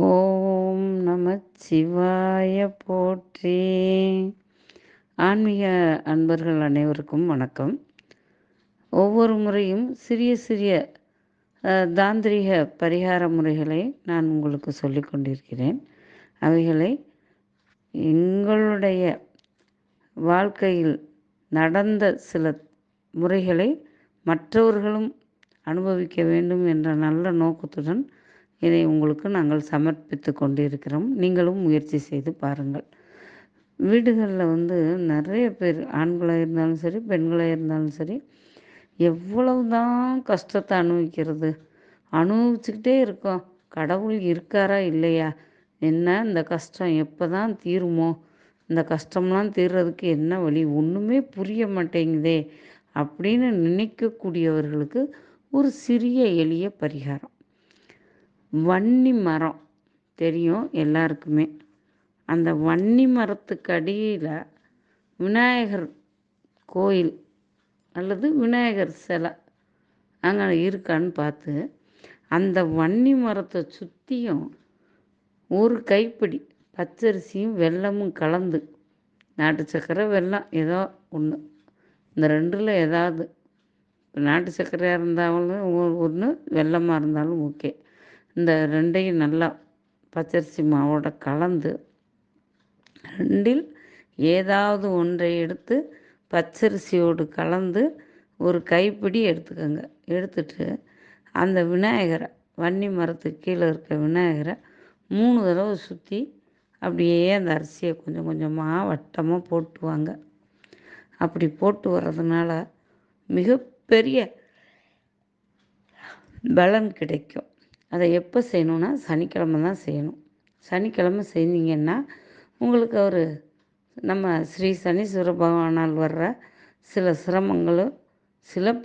ஓம் நமச்சிவாய போற்றி. ஆன்மீக அன்பர்கள் அனைவருக்கும் வணக்கம். ஒவ்வொரு முறையும் சிறிய சிறிய தாந்திரிக பரிகார முறைகளை நான் உங்களுக்கு சொல்லிக் கொண்டிருக்கிறேன். அவைகளை எங்களுடைய வாழ்க்கையில் நடந்த சில முறைகளை மற்றவர்களும் அனுபவிக்க வேண்டும் என்ற நல்ல நோக்கத்துடன் இதை உங்களுக்கு நாங்கள் சமர்ப்பித்து கொண்டிருக்கிறோம். நீங்களும் முயற்சி செய்து பாருங்கள். வீடுகளில் நிறைய பேர், ஆண்களாக இருந்தாலும் சரி பெண்களாக இருந்தாலும் சரி, எவ்வளவு தான் கஷ்டத்தை அனுபவிச்சுக்கிட்டே இருக்கோம். கடவுள் இருக்காரா இல்லையா, என்ன இந்த கஷ்டம் எப்போ தான் தீருமோ, இந்த கஷ்டம்லாம் தீர்றதுக்கு என்ன வழி, ஒன்றுமே புரிய மாட்டேங்குதே அப்படின்னு நினைக்கக்கூடியவர்களுக்கு ஒரு சிறிய எளிய பரிகாரம். வன்னி மரம் தெரியும் எல்லாருக்குமே. அந்த வன்னி மரத்துக்கு அடியில் விநாயகர் கோயில் அல்லது விநாயகர் சிலை அங்கே இருக்கான்னு பார்த்து, அந்த வன்னி மரத்தை சுற்றியும் ஒரு கைப்பிடி பச்சரிசியும் வெல்லமும் கலந்து, நாட்டு சர்க்கரை வெல்லம் ஏதோ ஒன்று, இந்த ரெண்டில் ஏதாவது, நாட்டு சர்க்கரையாக இருந்தாலும் ஒன்று, வெல்லமாக இருந்தாலும் ஓகே. இந்த ரெண்டையும் நல்லா பச்சரிசி மாவோட கலந்து, ரெண்டில் ஏதாவது ஒன்றை எடுத்து பச்சரிசியோடு கலந்து ஒரு கைப்பிடி எடுத்துக்கோங்க. எடுத்துட்டு அந்த விநாயகரை, வன்னி மரத்துக்கு கீழே இருக்க விநாயகரை 3 தடவை சுற்றி அப்படியே அந்த அரிசியை கொஞ்சம் கொஞ்சமாக வட்டமாக போட்டுவாங்க. அப்படி போட்டு வர்றதுனால மிகப்பெரிய பலன் கிடைக்கும். அதை எப்போ செய்யணுன்னா சனிக்கிழமை தான் செய்யணும். சனிக்கிழமை செஞ்சீங்கன்னா உங்களுக்கு நம்ம ஸ்ரீ சனீஸ்வர பகவானால் வர்ற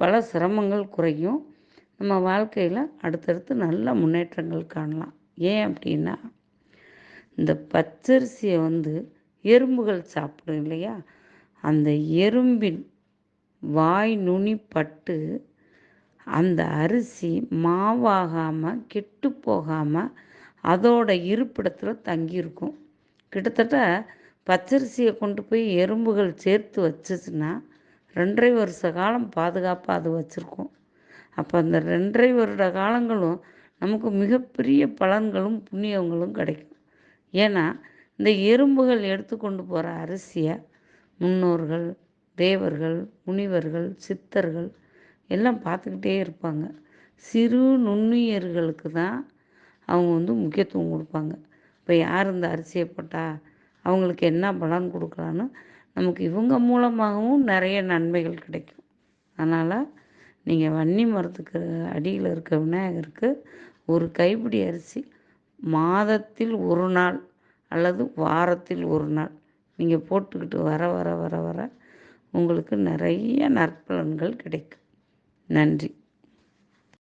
பல சிரமங்கள் குறையும். நம்ம வாழ்க்கையில் அடுத்தடுத்து நல்ல முன்னேற்றங்கள் காணலாம். ஏன் அப்படின்னா, இந்த பச்சரிசியை எறும்புகள் சாப்பிடும் இல்லையா, அந்த எறும்பின் வாய் நுனி பட்டு அந்த அரிசி மாவாகாமல் கெட்டு போகாமல் அதோட இருப்பிடத்தில் தங்கியிருக்கும். கிட்டத்தட்ட பச்சரிசியை கொண்டு போய் எறும்புகள் சேர்த்து வச்சுச்சுன்னா 2.5 வருஷ காலம் பாதுகாப்பாக அது வச்சுருக்கும். அப்போ அந்த 2.5 வருட காலங்களும் நமக்கு மிகப்பெரிய பலன்களும் புண்ணியங்களும் கிடைக்கும். ஏன்னா இந்த எறும்புகள் எடுத்துக்கொண்டு போகிற அரிசியை முன்னோர்கள், தேவர்கள், முனிவர்கள், சித்தர்கள் எல்லாம் பார்த்துக்கிட்டே இருப்பாங்க. சிறு நுண்ணுயிர்களுக்கு தான் அவங்க முக்கியத்துவம் கொடுப்பாங்க. இப்போ யார் இந்த அரிசியை போட்டால் அவங்களுக்கு என்ன பலன் கொடுக்கலான்னு நமக்கு இவங்க மூலமாகவும் நிறைய நன்மைகள் கிடைக்கும். அதனால் நீங்கள் வன்னி மரத்துக்கு அடியில் இருக்க விநாயகருக்கு ஒரு கைப்பிடி அரிசி மாதத்தில் ஒரு நாள் அல்லது வாரத்தில் ஒரு நாள் நீங்கள் போட்டுக்கிட்டு வர வர வர வர உங்களுக்கு நிறைய நற்பலன்கள் கிடைக்கும். நன்றி.